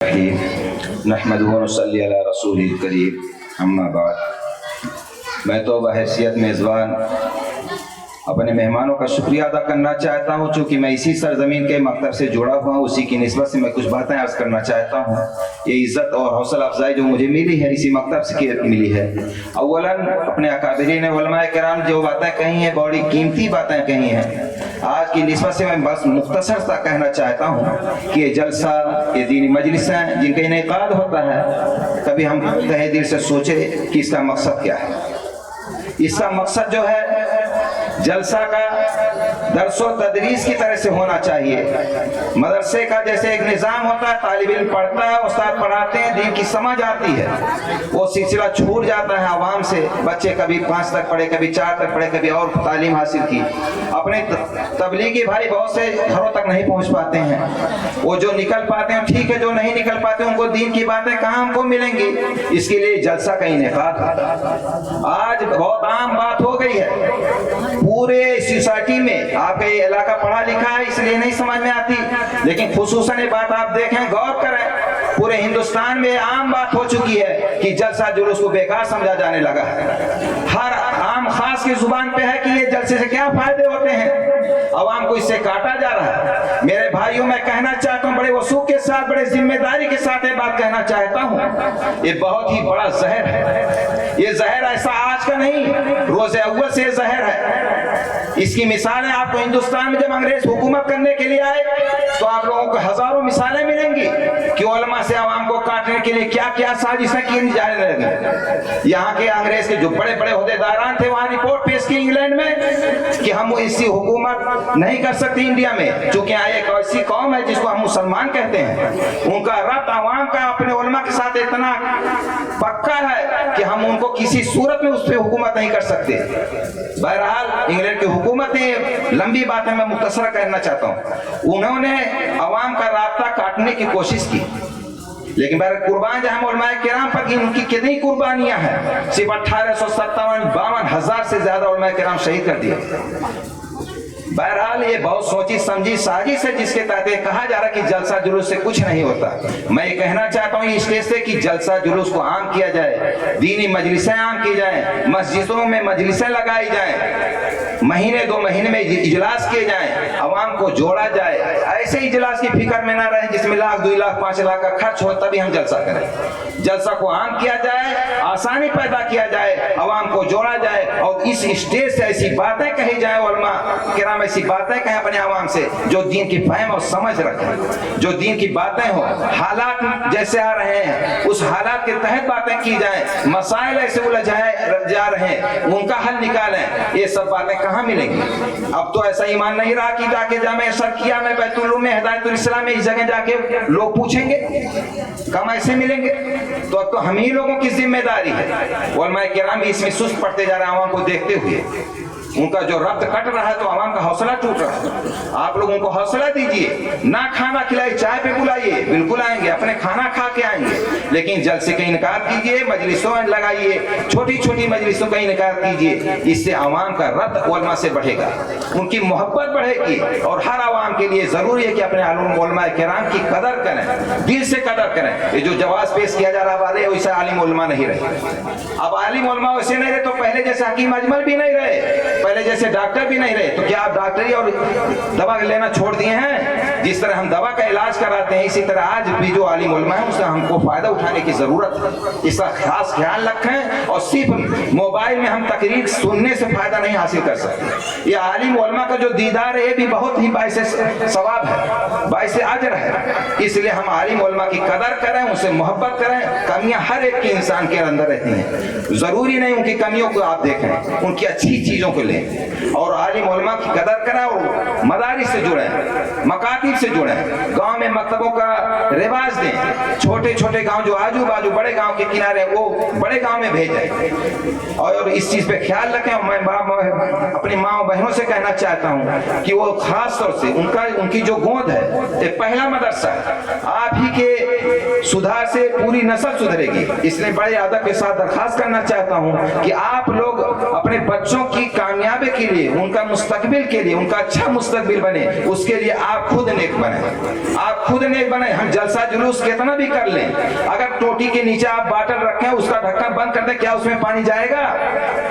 नहमदुहु व नसल्ली अला रसूलिल करीम अम्मा बाद। मैं तो बहैसियत मेज़बान अपने मेहमानों का शुक्रिया अदा करना चाहता हूँ। चूँकि मैं इसी सरजमीन के मकतब से जुड़ा हुआ हूँ, उसी की निस्बत से मैं कुछ बातें अर्ज़ करना चाहता हूँ। ये इज़्ज़त और हौसला अफजाई जो मुझे मिली है इसी मकतब से मिली है। अव्वलन अपने अकाबिरीन उलमाए किराम जो बातें कही हैं, बड़ी कीमती बातें कही हैं। आज की निस्बत से मैं बस मुख्तसर सा कहना चाहता हूँ कि ये जलसा, ये दीनी मजलिसें जिनका इनेकाद होता है, कभी हम तहे दिल से सोचे कि इसका मकसद क्या है। इसका मकसद जो है जलसा का दरसो तदरीस की तरह से होना चाहिए। मदरसे का जैसे एक निज़ाम होता है, तालिब इल्म पढ़ता है, उस्ताद पढ़ाते हैं, दीन की समझ आती है, वो सिलसिला छूट जाता है आवाम से। बच्चे कभी 5 तक पढ़े, कभी 4 तक पढ़े, कभी और तालीम हासिल की। अपने तबलीगी भाई बहुत से घरों तक नहीं पहुंच पाते हैं। वो जो निकल पाते हैं ठीक है, जो नहीं निकल पाते उनको दीन की बातें कहाँ हमको मिलेंगी। इसके लिए जलसा का इनेकाद आज बहुत आम बात हो गई है पूरे सोसाइटी में। आपका ये इलाका पढ़ा लिखा है इसलिए नहीं समझ में आती, लेकिन खुसूसन ये बात आप देखें, गौर करें, पूरे हिंदुस्तान में आम बात हो चुकी है कि जलसा जुलूस को बेकार समझा जाने लगा है। हर आम खास की जुबान पे है कि ये जलसे से क्या फायदे होते हैं, अवाम को इससे काटा जा रहा है। मेरे भाइयों, मैं कहना चाहता हूँ, बड़े वसूख के साथ, बड़े जिम्मेदारी के साथ ये बात कहना चाहता हूँ, ये बहुत ही बड़ा जहर है। ये जहर ऐसा आज का नहीं, रोज़े अव्वल से जहर है। इसकी मिसालें आपको हिंदुस्तान में जब अंग्रेज हुकूमत करने के लिए आए तो आप लोगों को हजारों मिसालें मिलेंगी कि उलमा से आवाम को काटने के लिए क्या क्या साजिशें की जाने लगी। यहाँ के अंग्रेज के जो बड़े बड़े ओहदेदारान थे वहाँ रिपोर्ट पेश की इंग्लैंड में कि हम इसी हुकूमत नहीं कर सकते इंडिया में, चूंकि यहाँ एक ऐसी कौम है जिसको हम मुसलमान कहते हैं। उनका रब्त आवाम का अपने उलमा के साथ इतना पक्का है कि हम उनको किसी सूरत में उस पर हुकूमत नहीं कर सकते। बहरहाल इंग्लैंड की हुकूमत ने, लंबी बातें मैं मुख्तसर कहना चाहता हूँ, उन्होंने अवाम का राब्ता काटने की कोशिश की, लेकिन कुर्बान जहां उलमाए किराम पर उनकी कितनी कुर्बानियां हैं। सिर्फ 1857-52 हजार से ज्यादा उलमाए किराम शहीद कर दिए। बहरहाल ये बहुत सोची समझी साजिश है जिसके तहत कहा जा रहा है कि जलसा जुलूस से कुछ नहीं होता। मैं ये कहना चाहता हूँ इस स्टेज से कि जलसा जुलूस को आम किया जाए, दीनी मजलिसें आम की जाएं, मस्जिदों में मजलिसें लगाई जाएं, महीने 2 महीने में इजलास किए जाएं, अवाम को जोड़ा जाए। ऐसे इजलास की फिक्र में ना रहे जिसमें लाख 2 लाख 5 लाख का खर्च हो, तभी हम जलसा करें। जलसा को आम किया जाए, आसानी पैदा किया जाए, अवाम को जोड़ा जाए और इस स्टेज से ऐसी बातें कही जाए, उलमा किराम ऐसी बातें कहें अपने आवाम से जो दीन की फहम और समझ रखें, जो दीन की बातें हो। हालात जैसे आ रहे हैं उस हालात के तहत बातें की जाए, मसाइल ऐसे उलझाए जा रहे हैं उनका हल निकालें। ये सब बातें कहाँ मिलेंगी। अब तो ऐसा ईमान नहीं रहा कि जाके जामे शर्किया में, बैतुल में, हिदायतुल इस्लाम में, इस जगह जाके लोग पूछेंगे, कम ऐसे मिलेंगे। तो अब तो हम ही लोगों की जिम्मेदारी है। उलमाए किराम भी इसमें सुस्त पड़ते जा रहे हैं आवाम को देखते हुए। उनका जो रब्त कट रहा है तो आवाम का हौसला टूट रहा है। आप लोग उनको हौसला दीजिए, ना खाना खिलाइए, चाय पे बुलाइए, बिल्कुल आएंगे, अपने खाना खा के आएंगे, लेकिन जलसे का इनकार कीजिए, मजलिसों में लगाइए, छोटी छोटी मजलिसों का इनकार कीजिए। इससे आवाम का रब्त उलमा से बढ़ेगा, उनकी मोहब्बत बढ़ेगी। और हर आवाम के लिए जरूरी है कि अपने आलिम उलमाए किराम की कदर करें, दिल से कदर करें। ये जो जवाब पेश किया जा रहा है वैसे आलिम उलमा नहीं रहे। अब आलिम उलमा वैसे नहीं रहे तो पहले जैसे हकीम अजमल भी नहीं रहे, पहले जैसे डॉक्टर भी नहीं रहे। तो क्या आप डॉक्टरी और दवा लेना छोड़ दिए हैं? जिस तरह हम दवा का इलाज कराते हैं इसी तरह आज भी जो आलिम उलमा है उससे हमको फायदा उठाने की जरूरत है। इसका खास ख्याल रखें और सिर्फ मोबाइल में हम तकरीर सुनने से फायदा नहीं हासिल कर सकते। ये आलिम उलमा का जो दीदार है ये भी बहुत ही बाइसे सवाब है, बाइसे अजर है। इसलिए हम आलिम उलमा की कदर करें, उनसे मोहब्बत करें। कमियां हर एक के इंसान के अंदर रहती हैं, जरूरी नहीं उनकी कमियों को आप देखें, उनकी अच्छी चीजों को लें और आलिम उलमा की कदर करें और मदारिस से जुड़े, मकातिब से जुड़े, गांव में मकतबों का रिवाज दें। छोटे छोटे गांव जो आजू बाजू बड़े गांव के किनारे वो बड़े गांव में भेजें और इस चीज पे ख्याल रखें। मैं अपनी माँ और बहनों से कहना चाहता हूँ कि वो खास तौर से उनकी जो गोद है ये पहला मदरसा है। आप ही के सुधार से पूरी नस्ल सुधरेगी। इसलिए बड़े अदब के साथ दरखास्त करना चाहता हूं कि आप लोग अपने बच्चों की कामयाबी के लिए, उनका मुस्तकबिल के लिए, उनका अच्छा मुस्तकबिल बने, उसके लिए आप खुद नेक बने। आप खुद नेक बने। हम जलसा जुलूस कितना भी कर लें, अगर टोटी के नीचे आप बाटल रखें, उसका ढक्कन बंद कर दें, क्या उसमें पानी जाएगा?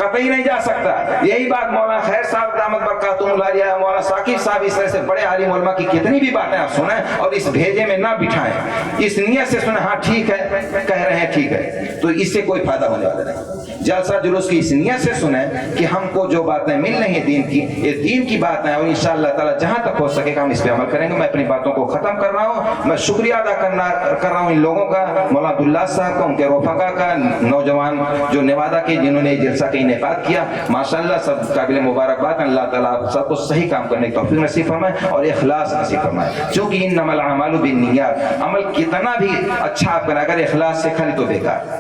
कतई नहीं जा सकता। यही बात मौलाना खैर साहब दामद बरकातुहुल आलिया, मौलाना साकिब साहब, इस तरह से बड़े आलिम उलमा की कितनी भी बातें आप सुनें और इस भेजे में ना बिठाएं। इस नियत से सुने, हाँ ठीक है, कह रहे हैं ठीक है, तो इससे कोई फायदा होने वाला नहीं। जलसा जुलूस की इस नियत से सुने कि हमको जो बातें मिल रही हैं दीन की, ये दीन की बातें हैं और इंशाअल्लाह ताला जहां तक हो सकेगा हम इस पे अमल करेंगे। मैं अपनी बातों को खत्म कर रहा हूं। मैं शुक्रिया अदा कर रहा हूं इन लोगों का, मौलाना अब्दुल्ला साहब का, उनके रफ़ाका का, नौजवान जो नेवादा के जिन्होंने जलसा का इनेकाद किया, माशाअल्लाह सब काबिल मुबारकबाद। अल्लाह ताला आप सबको सही काम करने की तौफीक नसीब फरमाए और इखलास नसीब फरमाए, क्योंकि इन्नमल अमालु बिन्नियात, अमल कितना भी अच्छा आप करें, अगर इखलास से खाली तो बेकार।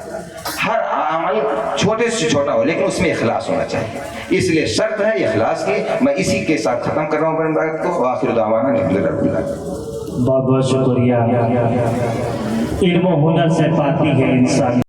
हर अमल छोटे से छोटा हो लेकिन उसमें इखलास होना चाहिए, इसलिए शर्त है इखलास की। मैं इसी के साथ खत्म कर रहा हूँ अपनी बात को। आखिर दावाना बहुत बहुत शुक्रिया। इल्म हुनर से पाती है इंसान।